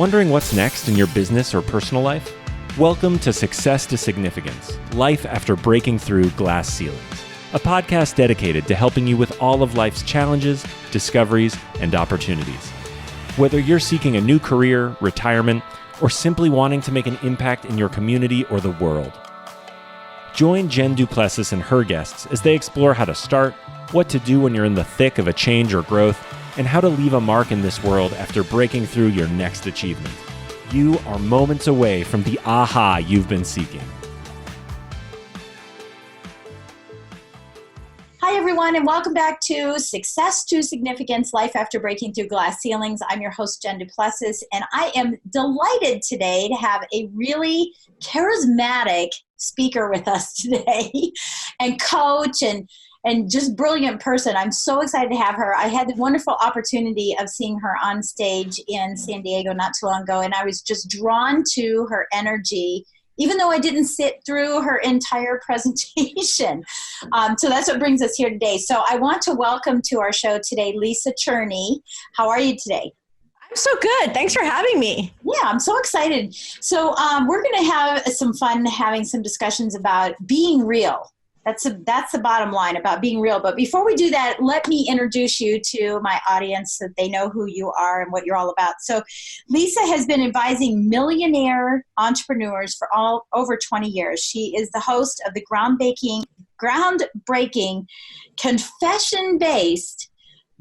Wondering what's next in your business or personal life? Welcome to Success to Significance, Life After Breaking Through Glass Ceilings, a podcast dedicated to helping you with all of life's challenges, discoveries, and opportunities. Whether you're seeking a new career, retirement, or simply wanting to make an impact in your community or the world. Join Jen Plessis and her guests as they explore how to start, what to do when you're in the thick of a change or growth, and how to leave a mark in this world after breaking through your next achievement. You are moments away from the aha you've been seeking. Hi, everyone, and welcome back to Success to Significance, Life After Breaking Through Glass Ceilings. I'm your host, Jen Plessis, and I am delighted today to have a really charismatic speaker with us today, and coach and just brilliant person. I'm so excited to have her. I had the wonderful opportunity of seeing her on stage in San Diego not too long ago, and I was just drawn to her energy, even though I didn't sit through her entire presentation. So that's what brings us here today. So I want to welcome to our show today, Lisa Cherney. How are you today? I'm so good. Thanks for having me. Yeah, I'm so excited. So we're going to have some fun having some discussions about being real. That's the bottom line, about being real. But before we do that, let me introduce you to my audience so that they know who you are and what you're all about. So Lisa has been advising millionaire entrepreneurs for over 20 years. She is the host of the groundbreaking, confession-based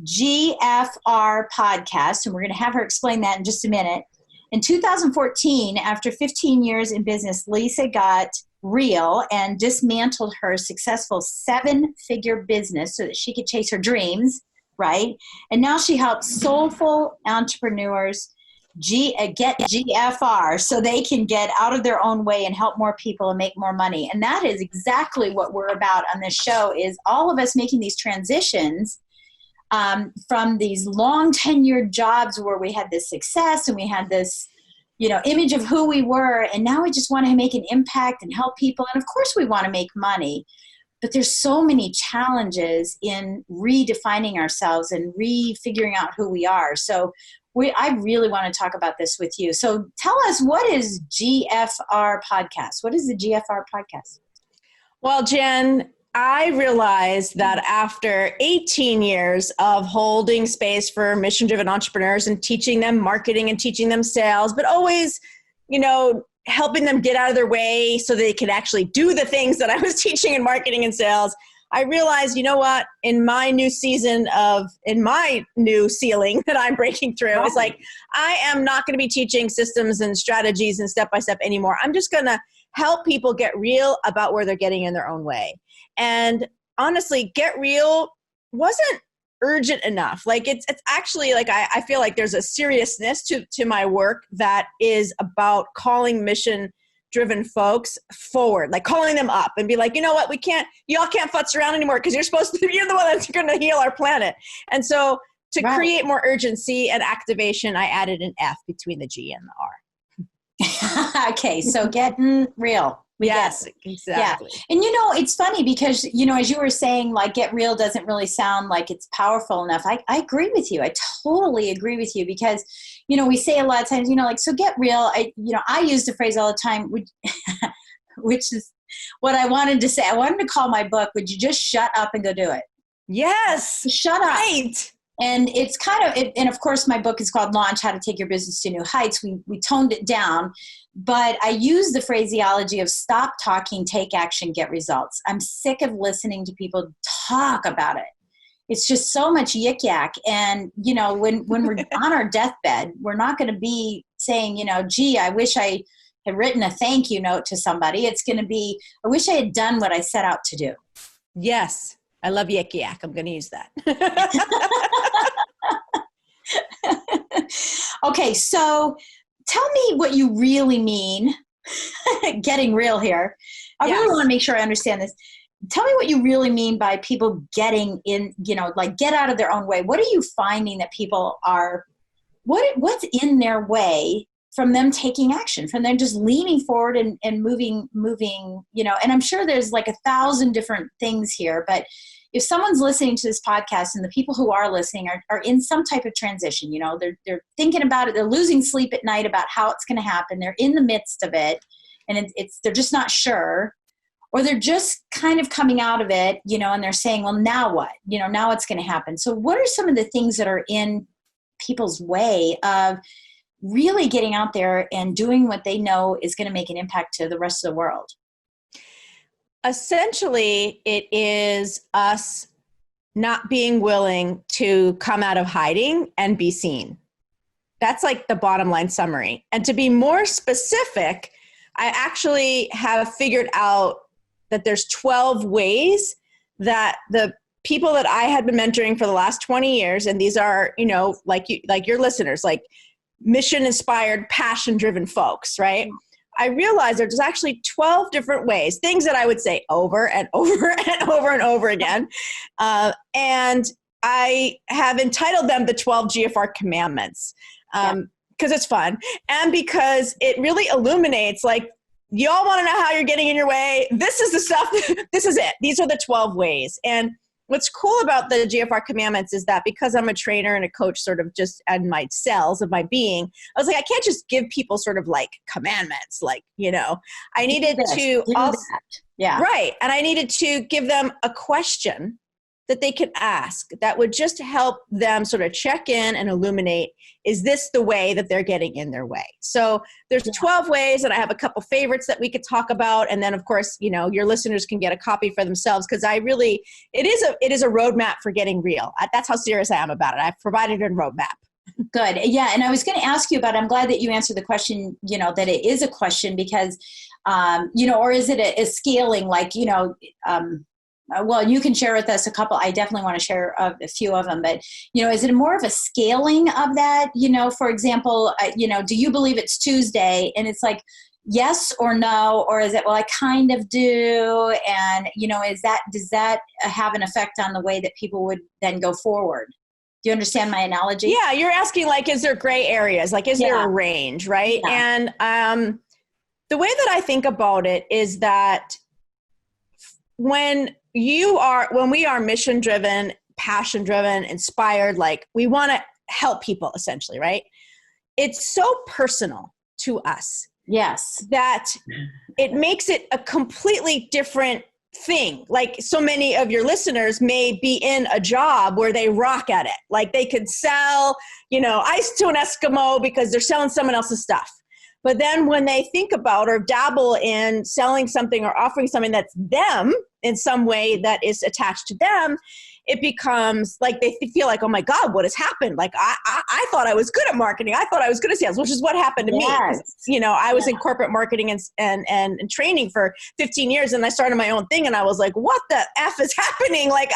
GFR podcast, and we're going to have her explain that in just a minute. In 2014, after 15 years in business, Lisa got real and dismantled her successful 7-figure business so that she could chase her dreams, right? And now she helps soulful entrepreneurs get GFR so they can get out of their own way and help more people and make more money. And that is exactly what we're about on this show, is all of us making these transitions from these long tenured jobs where we had this success and we had this image of who we were, and now we just want to make an impact and help people. And of course we want to make money, but there's so many challenges in redefining ourselves and refiguring out who we are. So I really want to talk about this with you. So tell us, what is GFR podcast? What is the GFR podcast? Well, Jen, I realized that after 18 years of holding space for mission-driven entrepreneurs and teaching them marketing and teaching them sales, but always, helping them get out of their way so they could actually do the things that I was teaching in marketing and sales, I realized, in my new ceiling that I'm breaking through, it's like, I am not going to be teaching systems and strategies and step-by-step anymore. I'm just going to help people get real about where they're getting in their own way. And honestly, get real wasn't urgent enough. Like it's actually like, I feel like there's a seriousness to my work that is about calling mission-driven folks forward, like calling them up and be like, you know what, y'all can't futz around anymore because you're the one that's going to heal our planet. And so to create more urgency and activation, I added an F between the G and the R. Okay, so getting real. Yes, exactly. Yeah. And it's funny because, as you were saying, like, get real doesn't really sound like it's powerful enough. I agree with you. I totally agree with you because, we say a lot of times, so get real. I use the phrase all the time, which is what I wanted to say. I wanted to call my book, "Would you just shut up and go do it?" Yes. Shut up. Right. And it's kind of, and of course my book is called Launch, How to Take Your Business to New Heights. We toned it down, but I use the phraseology of stop talking, take action, get results. I'm sick of listening to people talk about it. It's just so much yik yak. And, when we're on our deathbed, we're not going to be saying, gee, I wish I had written a thank you note to somebody. It's going to be, I wish I had done what I set out to do. Yes. I love yik yak. I'm going to use that. Okay, so tell me what you really mean, getting real here. I really want to make sure I understand this. Tell me what you really mean by people getting in, like get out of their own way. What are you finding that people are, what's in their way from them taking action, from them just leaning forward and moving, and I'm sure there's like 1,000 different things here, but if someone's listening to this podcast and the people who are listening are in some type of transition, they're thinking about it, they're losing sleep at night about how it's going to happen, they're in the midst of it, and they're just not sure, or they're just kind of coming out of it, and they're saying, well, now what? Now what's going to happen? So what are some of the things that are in people's way of really getting out there and doing what they know is going to make an impact to the rest of the world? Essentially, it is us not being willing to come out of hiding and be seen. That's like the bottom line summary. And to be more specific, I actually have figured out that there's 12 ways that the people that I had been mentoring for the last 20 years, and these are, like your listeners, like mission-inspired, passion-driven folks, right? I realized there's actually 12 different ways, things that I would say over and over and over and over again. And I have entitled them the 12 GFR commandments because it's fun and because it really illuminates, like, y'all want to know how you're getting in your way? This is the stuff. This is it. These are the 12 ways. And what's cool about the GFR commandments is that because I'm a trainer and a coach sort of just in my cells of my being, I was like, I can't just give people sort of like commandments, like, I needed to also, right. And I needed to give them a question that they could ask that would just help them sort of check in and illuminate, is this the way that they're getting in their way? So there's 12 ways, and I have a couple favorites that we could talk about. And then of course, your listeners can get a copy for themselves, because it is a roadmap for getting real. That's how serious I am about it. I've provided a roadmap. Good. Yeah. And I was going to ask you about, I'm glad that you answered the question, that it is a question, because, or is it a scaling, like, well, you can share with us a couple. I definitely want to share a few of them, but, is it more of a scaling of that? For example, do you believe it's Tuesday? And it's like, yes or no, or is it, well, I kind of do. And, does that have an effect on the way that people would then go forward? Do you understand my analogy? Yeah. You're asking, like, is there gray areas? Like, is there a range? Right. Yeah. And, the way that I think about it is that when we are mission driven, passion driven, inspired, like we want to help people essentially, right? It's so personal to us. Yes. That it makes it a completely different thing. Like, so many of your listeners may be in a job where they rock at it. Like, they could sell, ice to an Eskimo because they're selling someone else's stuff. But then when they think about or dabble in selling something or offering something that's them in some way that is attached to them, it becomes like they feel like, oh my God, what has happened? Like, I thought I was good at marketing. I thought I was good at sales, which is what happened to me. I was in corporate marketing and training for 15 years, and I started my own thing, and I was like, what the F is happening? Like,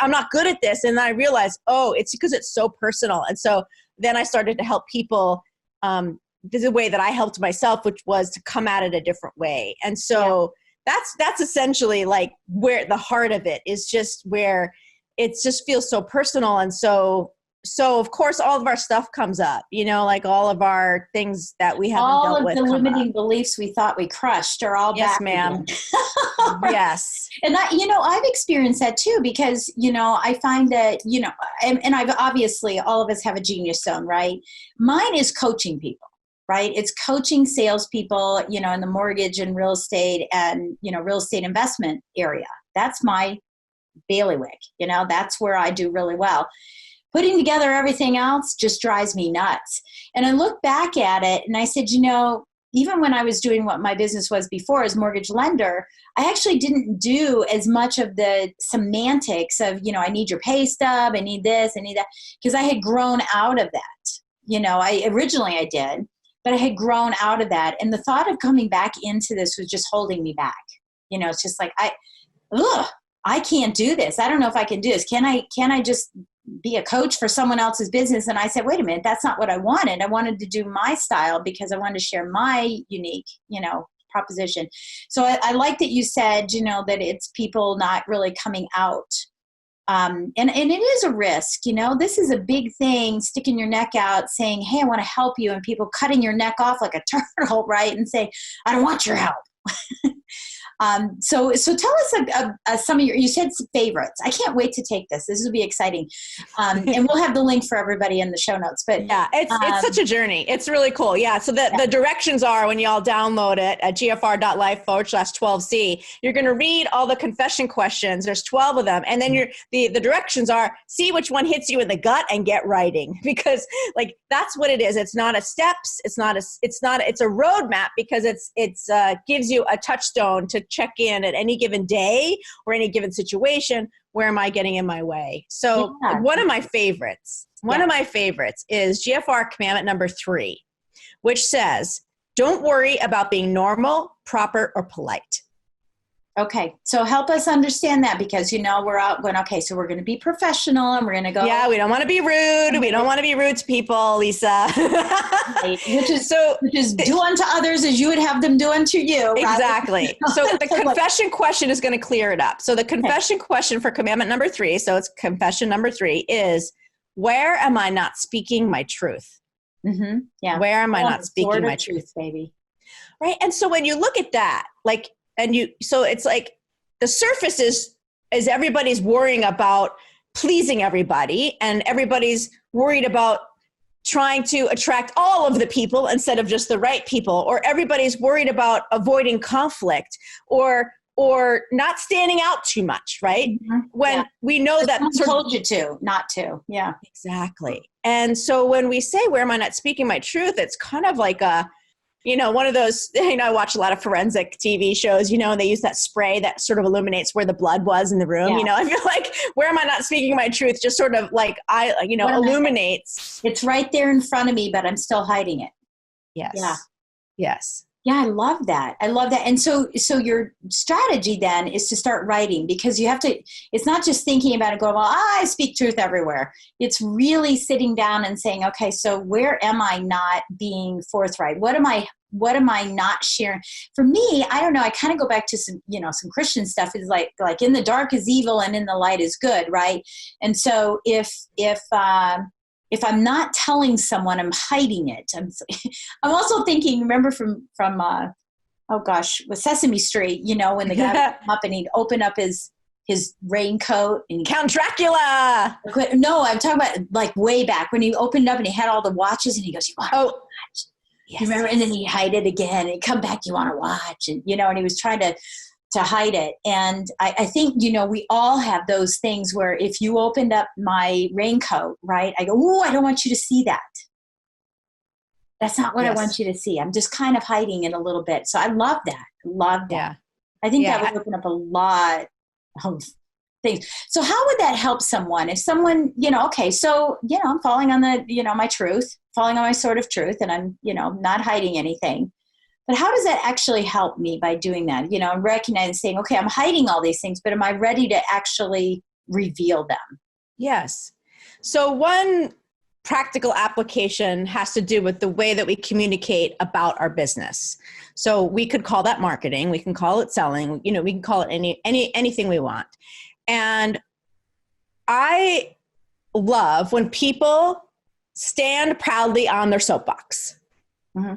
I'm not good at this. And then I realized, oh, it's because it's so personal. And so then I started to help people. There's a way that I helped myself, which was to come at it a different way. And so that's essentially like where the heart of it is, just where it just feels so personal. And so of course, all of our stuff comes up, like all of our things that we haven't dealt with. All of the limiting beliefs we thought we crushed are all yes, back. Ma'am. Yes. And that, I've experienced that too, because, I find that, and I've obviously, all of us have a genius zone, right? Mine is coaching people. Right? It's coaching salespeople, in the mortgage and real estate and, real estate investment area. That's my bailiwick. That's where I do really well. Putting together everything else just drives me nuts. And I look back at it and I said, even when I was doing what my business was before as mortgage lender, I actually didn't do as much of the semantics of, I need your pay stub, I need this, I need that, because I had grown out of that. Originally I did. But I had grown out of that. And the thought of coming back into this was just holding me back. It's just like, I can't do this. I don't know if I can do this. Can I just be a coach for someone else's business? And I said, wait a minute, that's not what I wanted. I wanted to do my style because I wanted to share my unique, proposition. So I like that you said, that it's people not really coming out. And it is a risk, this is a big thing, sticking your neck out, saying, hey, I want to help you, and people cutting your neck off like a turtle, right? And say, I don't want your help. So tell us some of you said some favorites. I can't wait to take this. This will be exciting. And we'll have the link for everybody in the show notes. But yeah, it's such a journey. It's really cool. Yeah. So the directions are, when y'all download it at gfr.life/12C, you're going to read all the confession questions. There's 12 of them. And then the directions are, see which one hits you in the gut and get writing, because like, that's what it is. It's not a steps. It's a roadmap, because it's gives you a touchstone to check in at any given day or any given situation. Where am I getting in my way? So one of my favorites is GFR commandment number 3, which says, don't worry about being normal, proper, or polite. Okay. So help us understand that, because, we're out going, okay, so we're going to be professional and we're going to go. Yeah. We don't want to be rude. We don't want to be rude to people, Lisa. Right. Which is do unto others as you would have them do unto you. Exactly. Right? So the confession question is going to clear it up. So the confession question for commandment number 3, so it's confession number 3, is, where am I not speaking my truth? Mm-hmm. Yeah. Where am I not speaking my truth, baby? Right. And so when you look at that, so it's like the surface is everybody's worrying about pleasing everybody, and everybody's worried about trying to attract all of the people instead of just the right people, or everybody's worried about avoiding conflict or not standing out too much, right? Mm-hmm. When we know that told you to, not to. Yeah. Exactly. And so when we say, where am I not speaking my truth? It's kind of like one of those, I watch a lot of forensic TV shows, and they use that spray that sort of illuminates where the blood was in the room. Yeah. I feel like, where am I not speaking my truth? Just sort of like, illuminates. It's right there in front of me, but I'm still hiding it. Yes. Yeah. Yes. Yeah. I love that. And so your strategy then is to start writing, because you have to, it's not just thinking about it going, well, I speak truth everywhere. It's really sitting down and saying, okay, so where am I not being forthright? What am I not sharing? For me, I don't know. I kind of go back to some Christian stuff is like in the dark is evil and in the light is good. Right. And so if I'm not telling someone, I'm hiding it. I'm also thinking, remember from with Sesame Street, when the guy would come up and he'd open up his raincoat and Count Dracula. No, I'm talking about like way back when he opened up and he had all the watches and he goes, you want to watch? Yes, you remember? Yes. And then he'd hide it again and he'd come back, you want to watch? And, and he was trying to hide it. And I think, we all have those things where if you opened up my raincoat, right, I go, oh, I don't want you to see that. That's not what I want you to see. I'm just kind of hiding it a little bit. So I love that. Yeah. I think that would open up a lot of things. So how would that help someone? If someone, okay, so, I'm falling on my truth, falling on my sword of truth, and I'm, not hiding anything. But how does that actually help me by doing that? I'm recognizing, saying, okay, I'm hiding all these things, but am I ready to actually reveal them? Yes. So one practical application has to do with the way that we communicate about our business. So we could call that marketing. We can call it selling. We can call it anything we want. And I love when people stand proudly on their soapbox. Mm-hmm.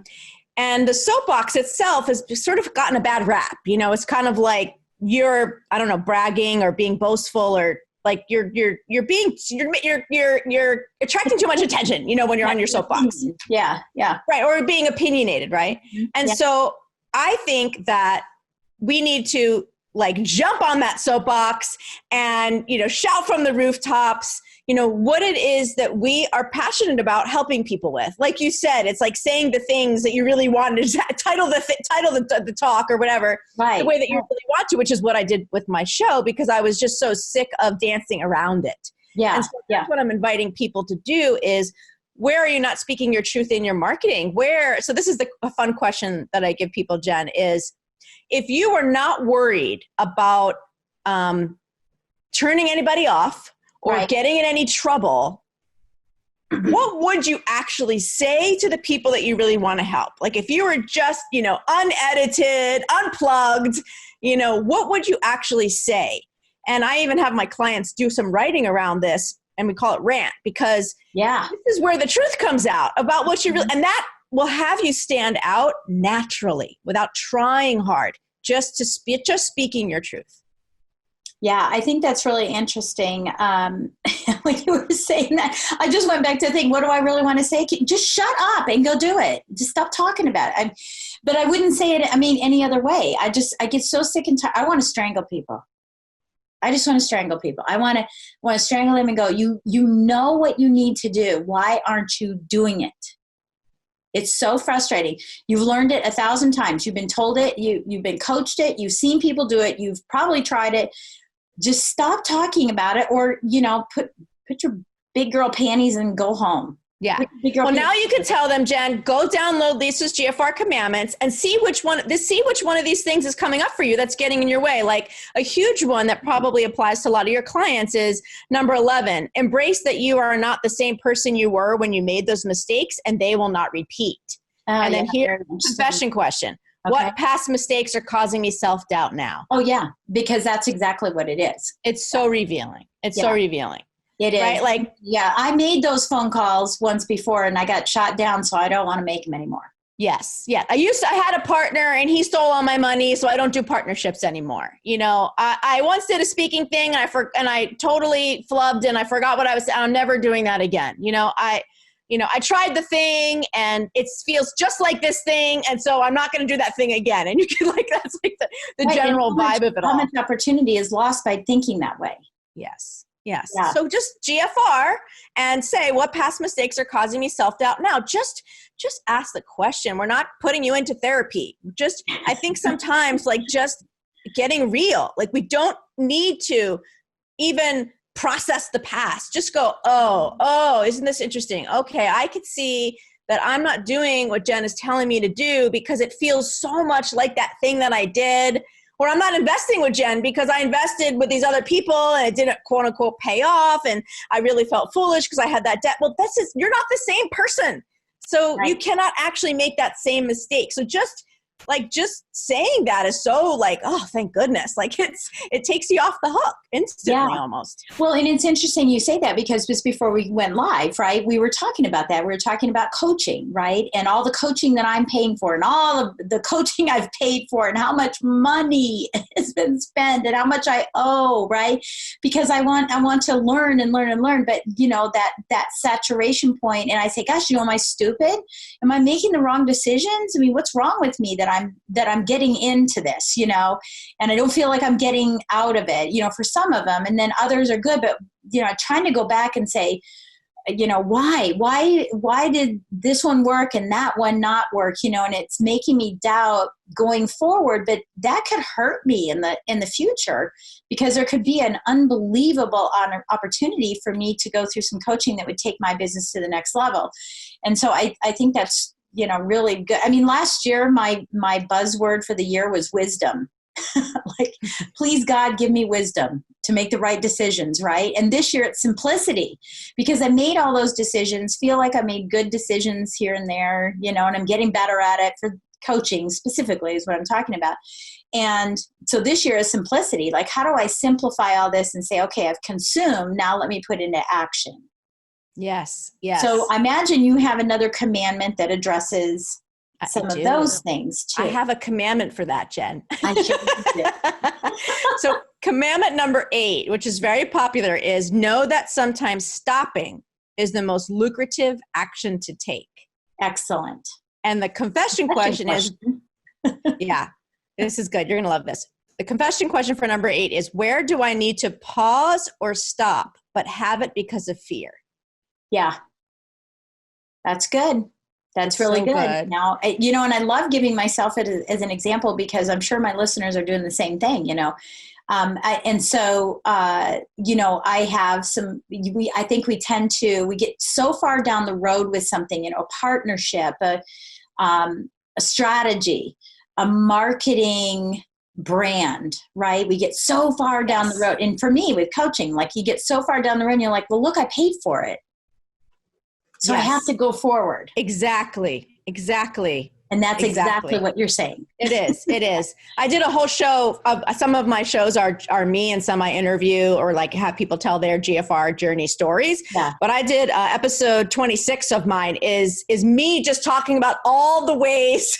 And the soapbox itself has sort of gotten a bad rap. It's kind of like you're, I don't know, bragging or being boastful, or like you're attracting too much attention, when you're on your soapbox. Yeah. Yeah. Right. Or being opinionated. Right. Mm-hmm. And so I think that we need to jump on that soapbox and, shout from the rooftops, what it is that we are passionate about helping people with. Like you said, it's like saying the things that you really wanted to title the talk or whatever, right, the way that you really want to, which is what I did with my show, because I was just so sick of dancing around it. Yeah. And so that's what I'm inviting people to do is, where are you not speaking your truth in your marketing? So this is a fun question that I give people, Jen, is, if you were not worried about turning anybody off or right, getting in any trouble, what would you actually say to the people that you really want to help? Like if you were just, unedited, unplugged, what would you actually say? And I even have my clients do some writing around this, and we call it rant, because this is where the truth comes out about what you really, and that will have you stand out naturally without trying hard. just speaking your truth. Yeah, I think that's really interesting. When you were saying that, I just went back to think, what do I really want to say? Just shut up and go do it. Just stop talking about it. But I wouldn't say it, any other way. I get so sick and tired. I want to strangle people. I just want to strangle people. I want to strangle them and go, you know what you need to do. Why aren't you doing it? It's so frustrating. You've learned it 1,000 times. You've been told it. You've been coached it. You've seen people do it. You've probably tried it. Just stop talking about it, or, put your big girl panties and go home. Yeah. Well, now you can tell them, Jen, go download Lisa's GFR commandments and see which one of these things is coming up for you that's getting in your way. Like a huge one that probably applies to a lot of your clients is number 11, embrace that you are not the same person you were when you made those mistakes, and they will not repeat. And then here's the confession question. Okay. What past mistakes are causing me self-doubt now? Oh, yeah, because that's exactly what it is. It's so revealing. It's so revealing. It is. Right? Like, yeah, I made those phone calls once before and I got shot down, so I don't want to make them anymore. Yes. Yeah. I had a partner and he stole all my money, so I don't do partnerships anymore. I once did a speaking thing and I totally flubbed and I forgot what I was saying. I'm never doing that again. I tried the thing and it feels just like this thing. And so I'm not going to do that thing again. And you can that's like the general vibe of it all. How much opportunity is lost by thinking that way? Yes. Yes. Yeah. So just GFR and say, what past mistakes are causing me self-doubt now? Just ask the question. We're not putting you into therapy. I think sometimes just getting real, we don't need to even process the past. Just go, oh, isn't this interesting? Okay, I could see that I'm not doing what Jen is telling me to do because it feels so much like that thing that I did. Or I'm not investing with Jen because I invested with these other people and it didn't quote unquote pay off. And I really felt foolish because I had that debt. Well, you're not the same person. So You cannot actually make that same mistake. So just saying that is so oh, thank goodness. It takes you off the hook instantly almost. Well, and it's interesting you say that because just before we went live, right, we were talking about that. We were talking about coaching, right? And all the coaching that I'm paying for and all of the coaching I've paid for and how much money has been spent and how much I owe, right? Because I want to learn and learn and learn. But that saturation point, and I say, gosh, am I stupid? Am I making the wrong decisions? I mean, what's wrong with me that I'm getting into this, and I don't feel like I'm getting out of it, for some of them, and then others are good, but, trying to go back and say, why did this one work and that one not work, and it's making me doubt going forward, but that could hurt me in the future because there could be an unbelievable opportunity for me to go through some coaching that would take my business to the next level. And so I think that's, really good. I mean, last year, my buzzword for the year was wisdom. Please God, give me wisdom to make the right decisions, right? And this year it's simplicity because I made all those decisions, feel like I made good decisions here and there, and I'm getting better at it for coaching specifically is what I'm talking about. And so this year is simplicity. How do I simplify all this and say, okay, I've consumed, now let me put into action. Yes. Yes. So I imagine you have another commandment that addresses some of those things too. I have a commandment for that, Jen. I should. So commandment number 8, which is very popular, is know that sometimes stopping is the most lucrative action to take. Excellent. And the confession question is, yeah, this is good. You're going to love this. The confession question for number 8 is, where do I need to pause or stop, but have it because of fear? Yeah, that's good. That's really so good. Now, and I love giving myself it as an example because I'm sure my listeners are doing the same thing, I have I think we get so far down the road with something, a partnership, a strategy, a marketing brand, right? We get so far down the road. And for me with coaching, you get so far down the road and you're like, well, look, I paid for it. So I have to go forward. Exactly. And that's exactly what you're saying. It is. I did a whole show of some of my shows are me and some I interview or have people tell their GFR journey stories. Yeah. But I did episode 26 of mine is me just talking about all the ways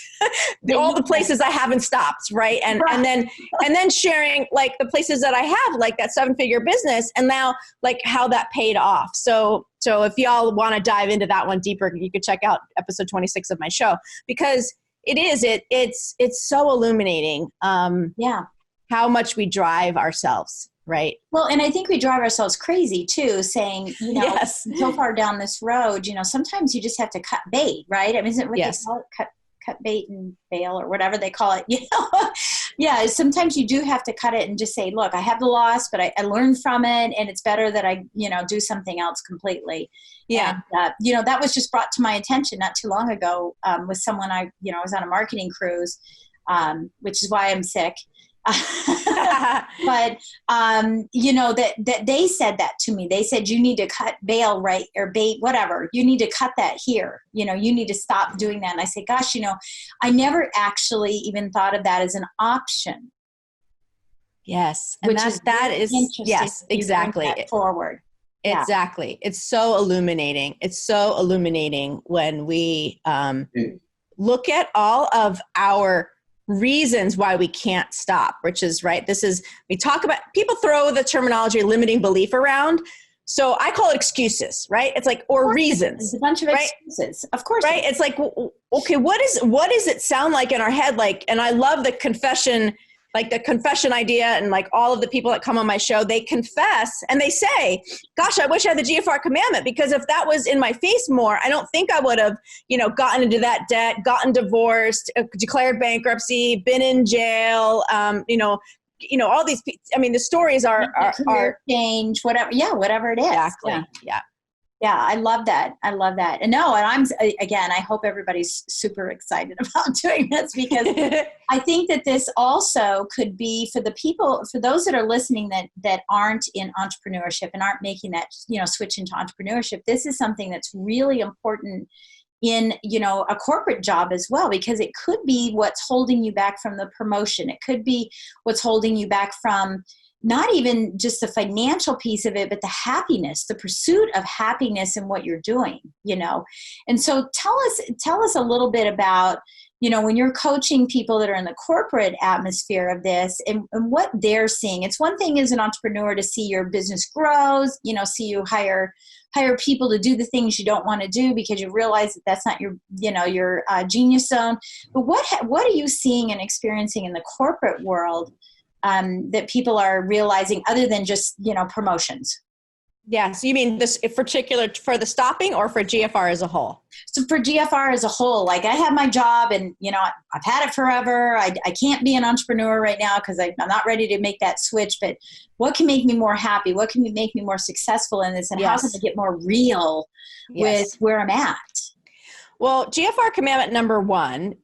all the places I haven't stopped, right? And then sharing like the places that I have, like that 7-figure business, and now like how that paid off. So if y'all want to dive into that one deeper, you could check out episode 26 of my show, because it's so illuminating. How much we drive ourselves. Right. Well, and I think we drive ourselves crazy too, saying, so far down this road, sometimes you just have to cut bait, right? I mean, isn't what they call it? Cut bait and bail, or whatever they call it, Yeah, sometimes you do have to cut it and just say, look, I have the loss, but I learned from it, and it's better that I, do something else completely. Yeah. And, that was just brought to my attention not too long ago with someone I was on a marketing cruise, which is why I'm sick. But that they said that to me. They said, you need to cut bail, right, or bait, whatever. You need to cut that here. You need to stop doing that. And I say, gosh, I never actually even thought of that as an option. Yes, and that is yes, exactly. Forward. Exactly. It's so illuminating. It's so illuminating when we look at all of our reasons why we can't stop, which is right. We talk about, people throw the terminology limiting belief around. So I call it excuses, right? It's like, or reasons. It's a bunch of excuses. Of course. Right. It's like, okay, what does it sound like in our head? Like, and I love the confession idea, and like all of the people that come on my show, they confess and they say, gosh, I wish I had the GFR commandment, because if that was in my face more, I don't think I would have, gotten into that debt, gotten divorced, declared bankruptcy, been in jail, all these, the stories are change, whatever. Yeah. Whatever it is. Exactly. Yeah. Yeah, I love that. And I hope everybody's super excited about doing this, because I think that this also could be for those that are listening that aren't in entrepreneurship and aren't making that, switch into entrepreneurship. This is something that's really important in, a corporate job as well, because it could be what's holding you back from the promotion. It could be what's holding you back from not even just the financial piece of it, but the happiness, the pursuit of happiness in what you're doing, And so tell us a little bit about, when you're coaching people that are in the corporate atmosphere of this and what they're seeing. It's one thing as an entrepreneur to see your business grows, see you hire people to do the things you don't want to do because you realize that that's not your genius zone. But what are you seeing and experiencing in the corporate world that people are realizing, other than just, promotions? Yeah. So you mean this in particular for the stopping, or for GFR as a whole? So for GFR as a whole, like I have my job and, I've had it forever. I can't be an entrepreneur right now because I'm not ready to make that switch, but what can make me more happy? What can make me more successful in this? And how can I get more real with where I'm at? Well, GFR commandment number 1,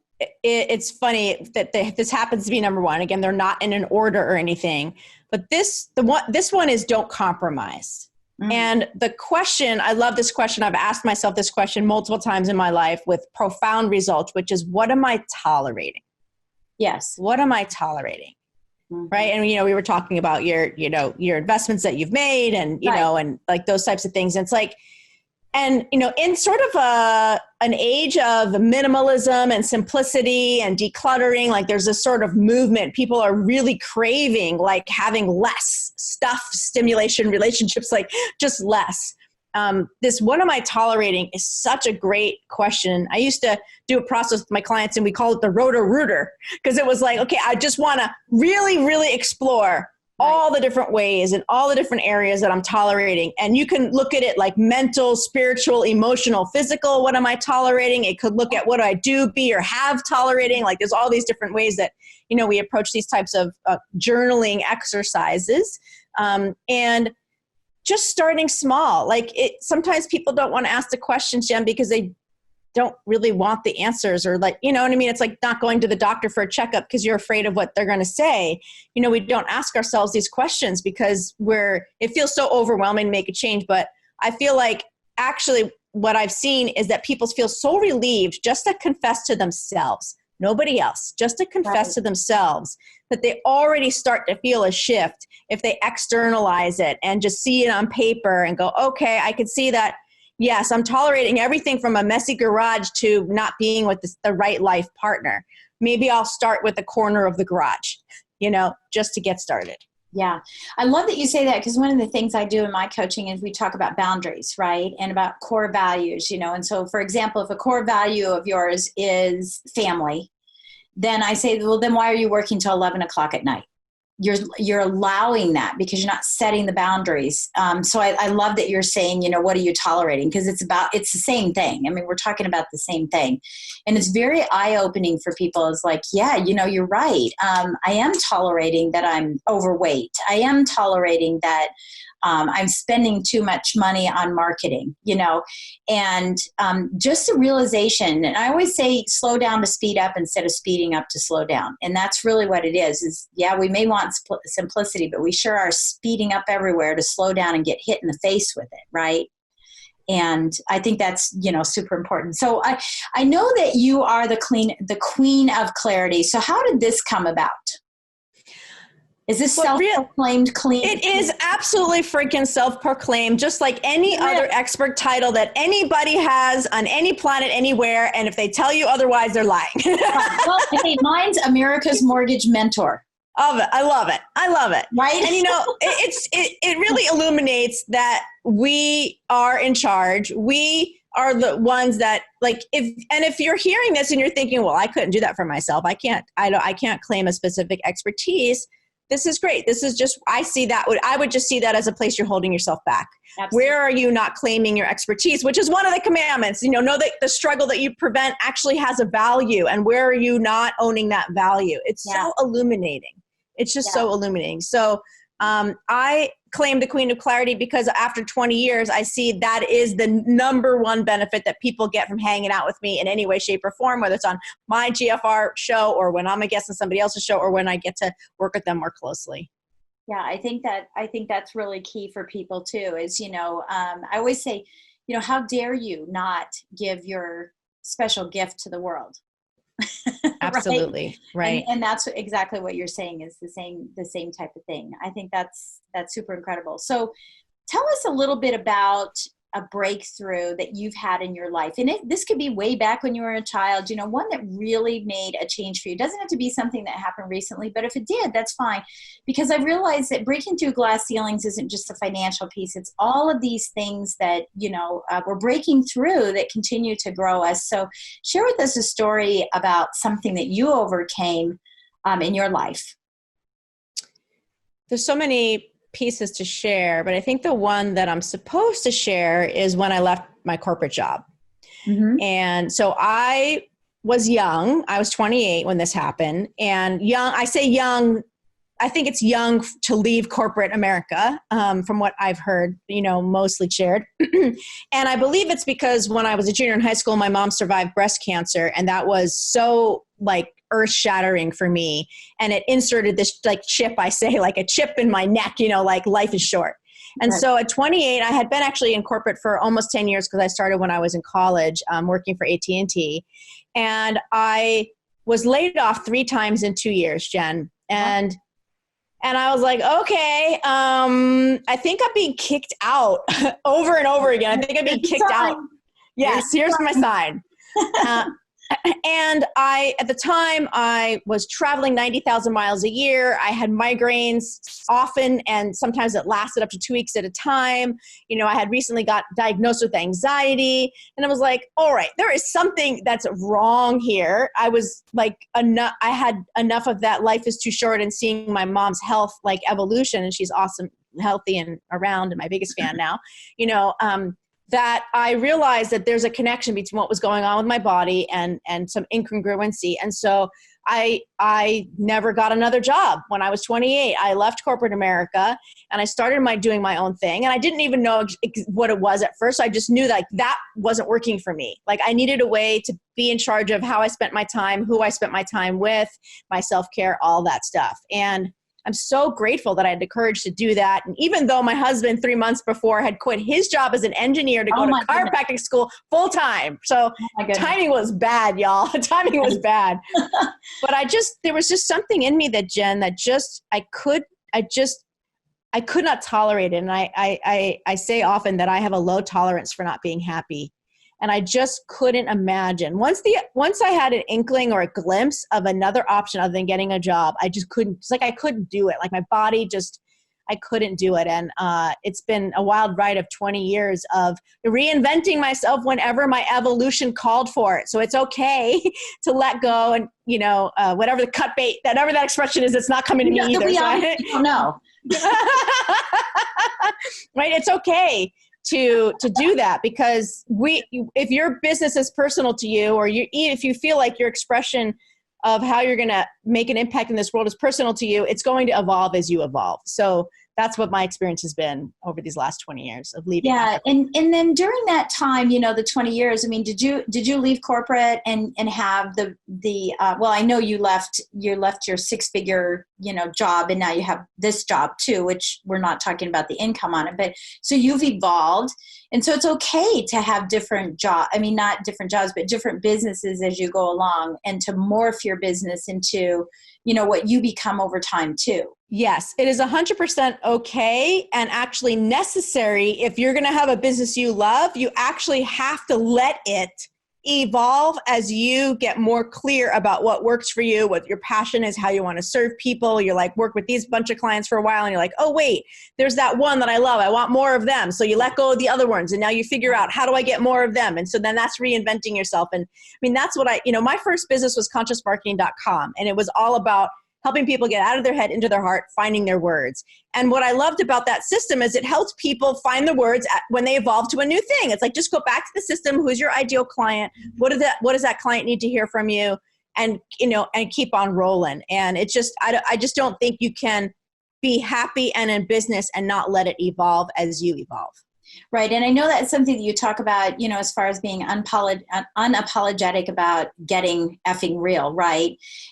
it's funny that this happens to be number 1. Again, they're not in an order or anything, but this one is don't compromise. Mm-hmm. And the question, I love this question. I've asked myself this question multiple times in my life with profound results, which is, what am I tolerating? Yes. What am I tolerating? Mm-hmm. Right. And, we were talking about your investments that you've made and, and like those types of things. And it's like, and, in sort of an age of minimalism and simplicity and decluttering, like there's this sort of movement. People are really craving, like having less stuff, stimulation, relationships, like just less. This, what am I tolerating, is such a great question. I used to do a process with my clients and we call it the Roto-Rooter, because it was like, okay, I just want to really, really explore all the different ways and all the different areas that I'm tolerating. And you can look at it like mental, spiritual, emotional, physical. What am I tolerating? It could look at what do I do, be, or have tolerating. Like there's all these different ways that, we approach these types of journaling exercises. And just starting small. Like sometimes people don't want to ask the questions, Jen, because they don't really want the answers, or like, you know what I mean? It's like not going to the doctor for a checkup because you're afraid of what they're going to say. We don't ask ourselves these questions because it feels so overwhelming to make a change. But I feel like actually what I've seen is that people feel so relieved just to confess to themselves, nobody else, just to confess to themselves, that they already start to feel a shift if they externalize it and just see it on paper and go, okay, I can see that. Yes, I'm tolerating everything from a messy garage to not being with the right life partner. Maybe I'll start with the corner of the garage, just to get started. Yeah. I love that you say that, because one of the things I do in my coaching is we talk about boundaries, right? And about core values, and so, for example, if a core value of yours is family, then I say, well, then why are you working till 11 o'clock at night? You're allowing that because you're not setting the boundaries. So I love that you're saying, what are you tolerating? Because it's the same thing. I mean, we're talking about the same thing. And it's very eye-opening for people. It's like, yeah, you're right. I am tolerating that I'm overweight. I am tolerating that I'm spending too much money on marketing, and just the realization. And I always say, slow down to speed up instead of speeding up to slow down. And that's really what it is, yeah, we may want simplicity, but we sure are speeding up everywhere to slow down and get hit in the face with it. Right. And I think that's, super important. So I know that you are the queen of clarity. So how did this come about? Is this self-proclaimed clean? It is absolutely freaking self-proclaimed, just like any other expert title that anybody has on any planet, anywhere. And if they tell you otherwise, they're lying. Well, hey, mine's America's Mortgage Mentor. I love it. Right? And it really illuminates that we are in charge. We are the ones that, like, if you're hearing this and you're thinking, well, I couldn't do that for myself. I can't claim a specific expertise. This is great. This is just, I would just see that as a place you're holding yourself back. Absolutely. Where are you not claiming your expertise, which is one of the commandments, know that the struggle that you prevent actually has a value, and where are you not owning that value? It's so illuminating. It's just so illuminating. So I claim the Queen of Clarity because after 20 years, I see that is the number one benefit that people get from hanging out with me in any way, shape, or form, whether it's on my GFR show or when I'm a guest on somebody else's show or when I get to work with them more closely. Yeah, I think that's really key for people too, is, I always say, how dare you not give your special gift to the world? Absolutely. Right. And that's exactly what you're saying, is the same type of thing. I think that's super incredible. So tell us a little bit about a breakthrough that you've had in your life. And this could be way back when you were a child, one that really made a change for you. It doesn't have to be something that happened recently, but if it did, that's fine. Because I realized that breaking through glass ceilings isn't just the financial piece. It's all of these things that, we're breaking through that continue to grow us. So share with us a story about something that you overcame in your life. There's so many pieces to share, but I think the one that I'm supposed to share is when I left my corporate job. Mm-hmm. And so I was young. I was 28 when this happened. And young, I say young, I think it's young to leave corporate America, from what I've heard, mostly shared. And I believe it's because when I was a junior in high school, my mom survived breast cancer. And that was so earth shattering for me. And it inserted this chip, I say, like a chip in my neck, like life is short. And so at 28, I had been actually in corporate for almost 10 years because I started when I was in college, working for AT&T. And I was laid off 3 times in 2 years, Jen. And I was like, okay, I think I'm being kicked out over and over again. I think I'm being kicked out. Yes, here's my sign. And at the time, I was traveling 90,000 miles a year. I had migraines often, and sometimes it lasted up to 2 weeks at a time. I had recently got diagnosed with anxiety, and I was like, all right, there is something that's wrong here. I was like, I had enough of that life is too short, and seeing my mom's health evolution, and she's awesome, healthy, and around, and my biggest fan now, that I realized that there's a connection between what was going on with my body and some incongruency. And so I never got another job. When I was 28, I left corporate America and I started doing my own thing. And I didn't even know what it was at first. I just knew that wasn't working for me. I needed a way to be in charge of how I spent my time, who I spent my time with, my self-care, all that stuff. And I'm so grateful that I had the courage to do that. And even though my husband 3 months before had quit his job as an engineer to go to chiropractic school full time. So timing was bad, y'all. Timing was bad. But there was just something in me that, Jen, that I could not tolerate it. And I say often that I have a low tolerance for not being happy. And I just couldn't imagine. Once I had an inkling or a glimpse of another option other than getting a job, I just couldn't, it's like I couldn't do it. Like my body just, I couldn't do it. And it's been a wild ride of 20 years of reinventing myself whenever my evolution called for it. So it's okay to let go and, whatever the cut bait, whatever that expression is, it's not coming to me either. We don't know. Right? It's okay to do that, because if your business is personal to you, or if you feel like your expression of how you're going to make an impact in this world is personal to you, it's going to evolve as you evolve. So that's what my experience has been over these last 20 years of leaving. Yeah. And then during that time, the 20 years, I mean, did you leave corporate and have well, I know you left your 6-figure, job, and now you have this job too, which we're not talking about the income on it, but so you've evolved. And so it's okay to have different jobs. I mean, not different jobs, but different businesses as you go along, and to morph your business into, what you become over time too. Yes, it is 100% okay and actually necessary. If you're going to have a business you love, you actually have to let it evolve as you get more clear about what works for you, what your passion is, how you want to serve people. You're like, work with these bunch of clients for a while, and you're like, oh, wait, there's that one that I love. I want more of them. So you let go of the other ones, and now you figure out, how do I get more of them? And so then that's reinventing yourself. And I mean, that's what my first business was consciousmarketing.com, and it was all about helping people get out of their head into their heart, finding their words. And what I loved about that system is it helped people find the words when they evolve to a new thing. It's like, just go back to the system. Who's your ideal client? What does that client need to hear from you? And, and keep on rolling. And it's just, I just don't think you can be happy and in business and not let it evolve as you evolve. Right. And I know that's something that you talk about, as far as being unapologetic about getting effing real, right?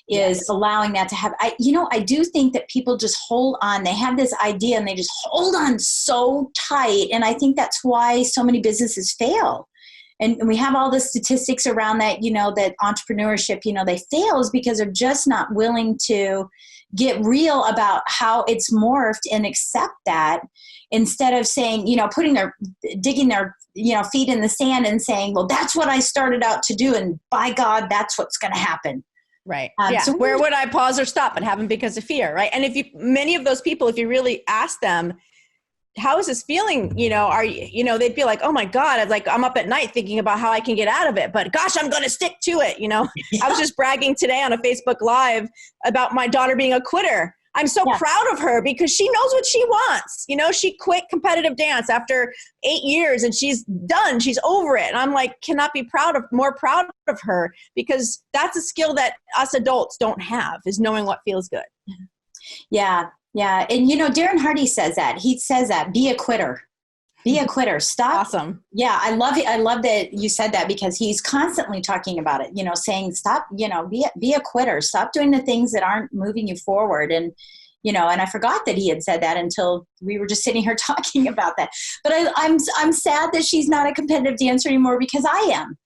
Is Yes. allowing that to happen. I do think that people just hold on. They have this idea and they just hold on so tight. And I think that's why so many businesses fail. And we have all the statistics around that, that entrepreneurship, they fail is because they're just not willing to get real about how it's morphed and accept that, instead of saying, digging their, feet in the sand and saying, well, that's what I started out to do. And by God, that's what's going to happen. Right. So where would I pause or stop? It happened because of fear. Right. And many of those people, if you really ask them, how is this feeling? Are you, they'd be like, oh my God, I'm up at night thinking about how I can get out of it, but gosh, I'm going to stick to it. I was just bragging today on a Facebook Live about my daughter being a quitter. I'm so proud of her because she knows what she wants. She quit competitive dance after 8 years and she's done. She's over it. And I'm like, cannot be more proud of her, because that's a skill that us adults don't have, is knowing what feels good. Yeah. Yeah. And, Darren Hardy says that. He says that, be a quitter. Be a quitter. Stop. Awesome. Yeah. I love it. I love that you said that, because he's constantly talking about it, saying, stop, be a quitter. Stop doing the things that aren't moving you forward. And, and I forgot that he had said that until we were just sitting here talking about that. But I'm sad that she's not a competitive dancer anymore, because I am.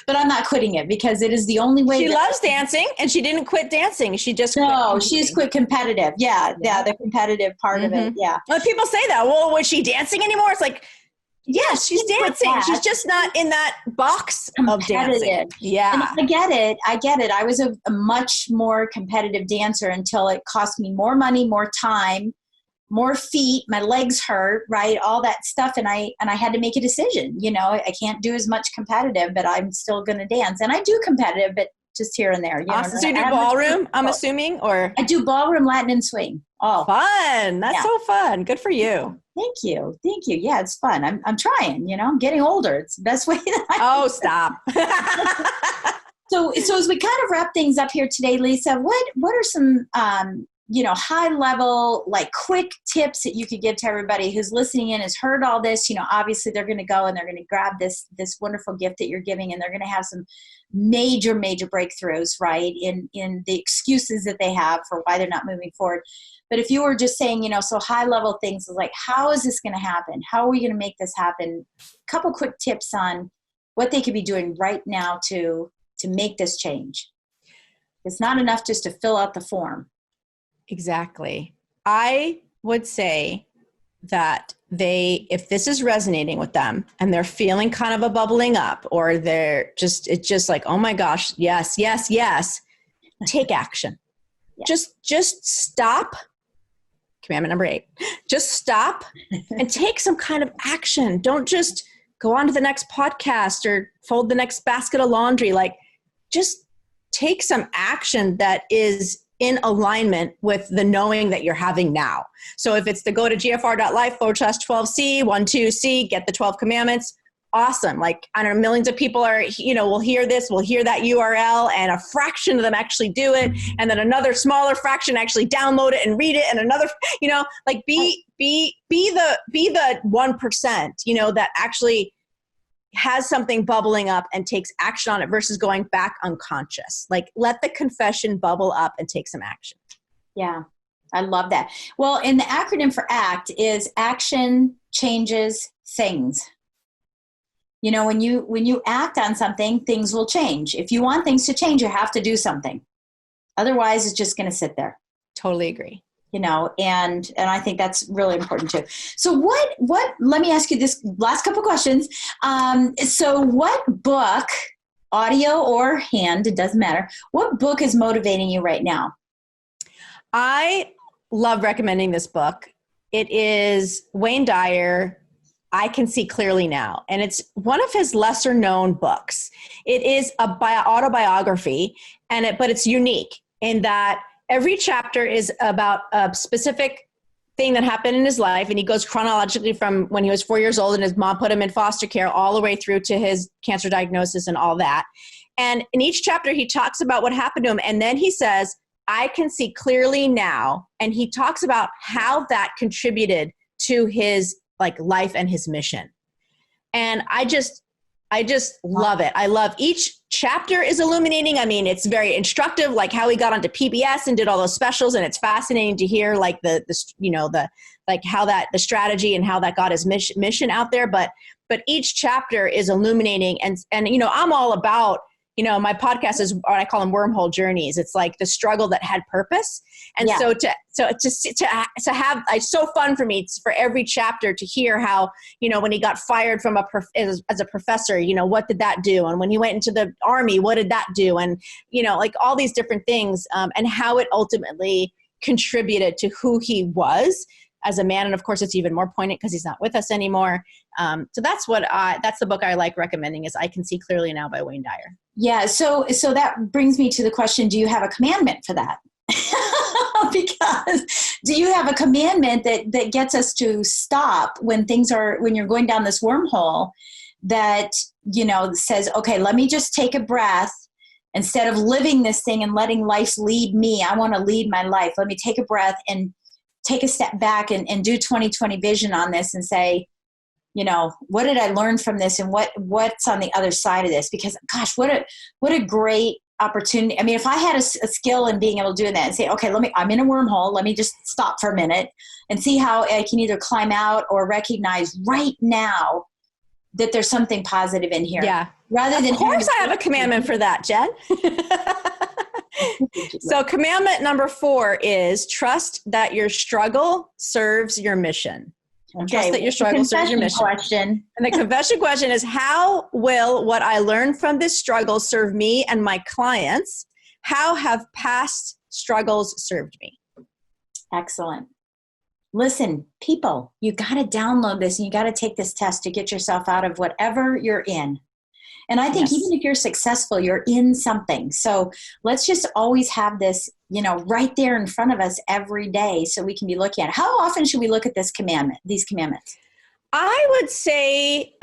But I'm not quitting it, because it is the only way. She loves dancing, and she didn't quit dancing. She just she's quit competitive. Yeah, the competitive part of it. Yeah. Well, people say that. Well, was she dancing anymore? It's like, yeah, she's dancing. She's just not in that box of dancing. Yeah. And I get it. I was a much more competitive dancer until it cost me more money, more time, more feet, my legs hurt, right? All that stuff. And I had to make a decision. I can't do as much competitive, but I'm still going to dance. And I do competitive, but just here and there. Awesome. So you do ballroom, I'm assuming, or? I do ballroom, Latin, and swing. Oh, fun. That's so fun. Good for you. Thank you. Yeah, it's fun. I'm trying, I'm getting older. It's the best way that stop. So as we kind of wrap things up here today, Lisa, what are some, high level, like quick tips that you could give to everybody who's listening in, has heard all this? Obviously they're going to go and they're going to grab this wonderful gift that you're giving, and they're going to have some major breakthroughs, right? In the excuses that they have for why they're not moving forward. But if you were just saying, so high level things like, how is this going to happen? How are we going to make this happen? A couple quick tips on what they could be doing right now to make this change. It's not enough just to fill out the form. Exactly. I would say that if this is resonating with them and they're feeling kind of a bubbling up, or it's just like, oh my gosh, yes, yes, yes, take action. Yeah. Just stop. Commandment number 8, just stop and take some kind of action. Don't just go on to the next podcast or fold the next basket of laundry. Like, just take some action that is in alignment with the knowing that you're having now. So if it's to go to gfr.life/12C, 12C, get the 12 commandments, awesome. Like, I don't know, millions of people will hear this, will hear that URL, and a fraction of them actually do it. And then another smaller fraction actually download it and read it. And another, like be the 1%, that actually has something bubbling up and takes action on it versus going back unconscious. Like, let the confession bubble up and take some action. Yeah, I love that. Well, and the acronym for ACT is action changes things. When you act on something, things will change. If you want things to change, you have to do something. Otherwise, it's just going to sit there. Totally agree. And I think that's really important too. So what, let me ask you this last couple questions. So what book, audio or hand, it doesn't matter, what book is motivating you right now? I love recommending this book. It is Wayne Dyer, I Can See Clearly Now. And it's one of his lesser known books. It is a autobiography, but it's unique in that every chapter is about a specific thing that happened in his life, and he goes chronologically from when he was 4 years old and his mom put him in foster care all the way through to his cancer diagnosis and all that. And in each chapter, he talks about what happened to him, and then he says, I can see clearly now. And he talks about how that contributed to his life and his mission. And I just love it. I love each chapter is illuminating. I mean, it's very instructive, like how he got onto PBS and did all those specials. And it's fascinating to hear the strategy and how that got his mission out there. But each chapter is illuminating. And I'm all about, my podcast is what I call them wormhole journeys. It's like the struggle that had purpose. And so to have, it's so fun for me for every chapter to hear how, when he got fired from as a professor, what did that do? And when he went into the army, what did that do? And, all these different things, and how it ultimately contributed to who he was as a man. And of course, it's even more poignant because he's not with us anymore. So that's the book I like recommending, is I Can See Clearly Now by Wayne Dyer. Yeah. So that brings me to the question, do you have a commandment for that? Because do you have a commandment that gets us to stop when you're going down this wormhole that, says, okay, let me just take a breath instead of living this thing and letting life lead me. I want to lead my life. Let me take a breath and take a step back and do 2020 vision on this and say, what did I learn from this, and what's on the other side of this? Because gosh, what a great opportunity. I mean, if I had a skill in being able to do that and say, okay, I'm in a wormhole. Let me just stop for a minute and see how I can either climb out or recognize right now that there's something positive in here. Yeah. Rather than, of course I have a commandment for that, Jen. So commandment number 4 is trust that your struggle serves your mission. Okay. Trust that your struggle serves your mission. Question. And the confession question is, how will what I learned from this struggle serve me and my clients? How have past struggles served me? Excellent. Listen, people, you got to download this and you got to take this test to get yourself out of whatever you're in. And I think even if you're successful, you're in something. So let's just always have this, right there in front of us every day so we can be looking at it. How often should we look at these commandments? I would say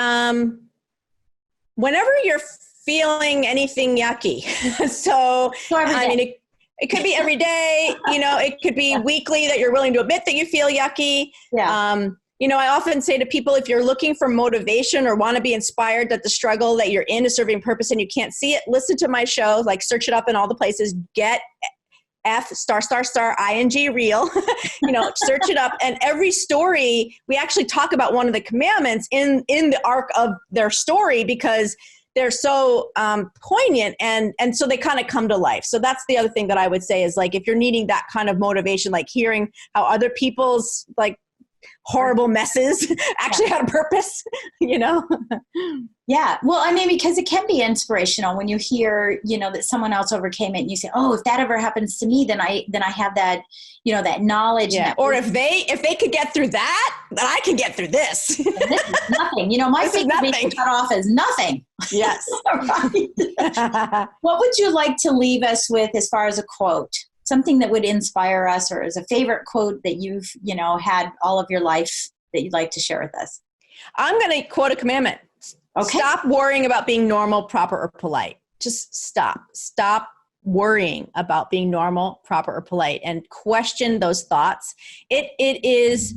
whenever you're feeling anything yucky. So I mean, it could be every day, it could be weekly that you're willing to admit that you feel yucky. Yeah. I often say to people, if you're looking for motivation or want to be inspired that the struggle that you're in is serving purpose and you can't see it, listen to my show, search it up in all the places, get F***ing real, search it up. And every story, we actually talk about one of the commandments in the arc of their story, because they're so poignant, and so they kind of come to life. So that's the other thing that I would say is like, if you're needing that kind of motivation, like hearing how other people's like horrible messes actually had a purpose, you know? Yeah. Well, I mean, because it can be inspirational when you hear, you know, that someone else overcame it and you say, oh, if that ever happens to me, then I have that, you know, that knowledge. Yeah. And that or if they could get through that, then I can get through this. this is nothing. You know, my finger being cut off is nothing. Yes. What would you like to leave us with as far as a quote? Something that would inspire us, or as a favorite quote that you've, you know, had all of your life that you'd like to share with us? I'm going to quote a commandment. Okay. Stop worrying about being normal, proper, or polite. Just stop. Stop worrying about being normal, proper, or polite, and question those thoughts. It is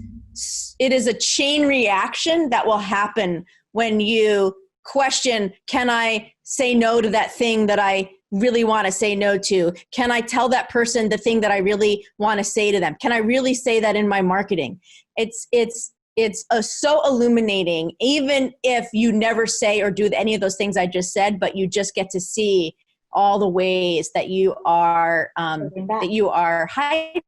a chain reaction that will happen when you question, can I say no to that thing that I really want to say no to? Can I tell that person the thing that I really want to say to them? Can I really say that in my marketing? It's so illuminating, even if you never say or do any of those things I just said, but you just get to see all the ways that you are hiding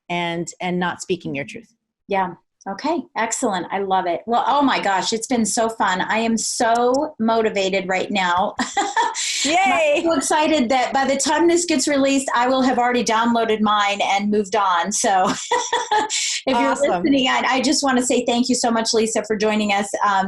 and not speaking your truth. Yeah. Okay. Excellent. I love it. Well, oh my gosh, it's been so fun. I am so motivated right now. Yay. I'm so excited that by the time this gets released, I will have already downloaded mine and moved on. So if you're listening, I just want to say thank you so much, Lisa, for joining us. I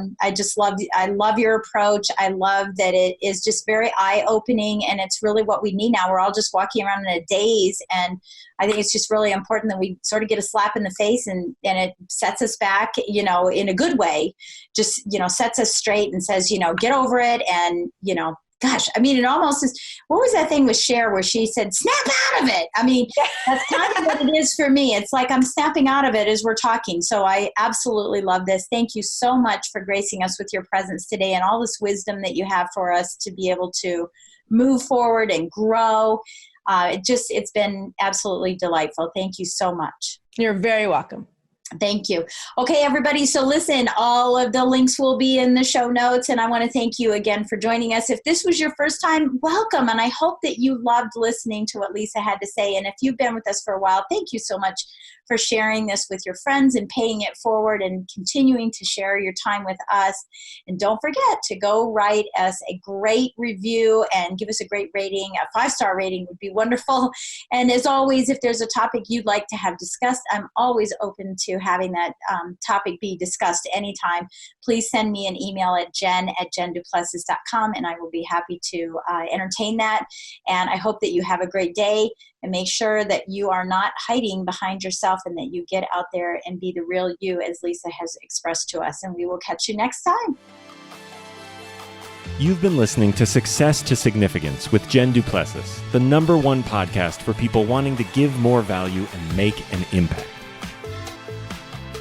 love your approach. I love that it is just very eye-opening, and it's really what we need now. We're all just walking around in a daze, and I think it's just really important that we sort of get a slap in the face, and it sets us back, you know, in a good way, just, you know, sets us straight and says, you know, get over it. And, you know, gosh, I mean, it almost is, what was that thing with Cher where she said, snap out of it? I mean, that's kind of what it is for me. It's like I'm snapping out of it as we're talking. So I absolutely love this. Thank you so much for gracing us with your presence today and all this wisdom that you have for us to be able to move forward and grow. It's been absolutely delightful. Thank you so much. You're very welcome. Thank you. Okay, everybody. So listen, all of the links will be in the show notes. And I want to thank you again for joining us. If this was your first time, welcome. And I hope that you loved listening to what Lisa had to say. And if you've been with us for a while, thank you so much for sharing this with your friends and paying it forward and continuing to share your time with us. And don't forget to go write us a great review and give us a great rating. A 5-star rating would be wonderful. And as always, if there's a topic you'd like to have discussed, I'm always open to having that topic be discussed anytime. Please send me an email at jen@jenduplessis.com, and I will be happy to entertain that. And I hope that you have a great day, and make sure that you are not hiding behind yourself, and that you get out there and be the real you, as Lisa has expressed to us. And we will catch you next time. You've been listening to Success to Significance with Jen Du Plessis, the #1 podcast for people wanting to give more value and make an impact.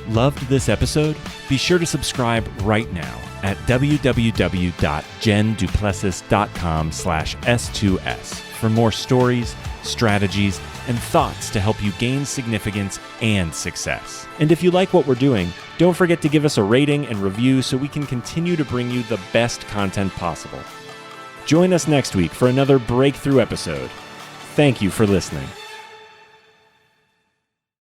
Loved this episode? Be sure to subscribe right now at www.jenduplessis.com/S2S for more stories, strategies, and thoughts to help you gain significance and success. And if you like what we're doing, don't forget to give us a rating and review so we can continue to bring you the best content possible. Join us next week for another breakthrough episode. Thank you for listening.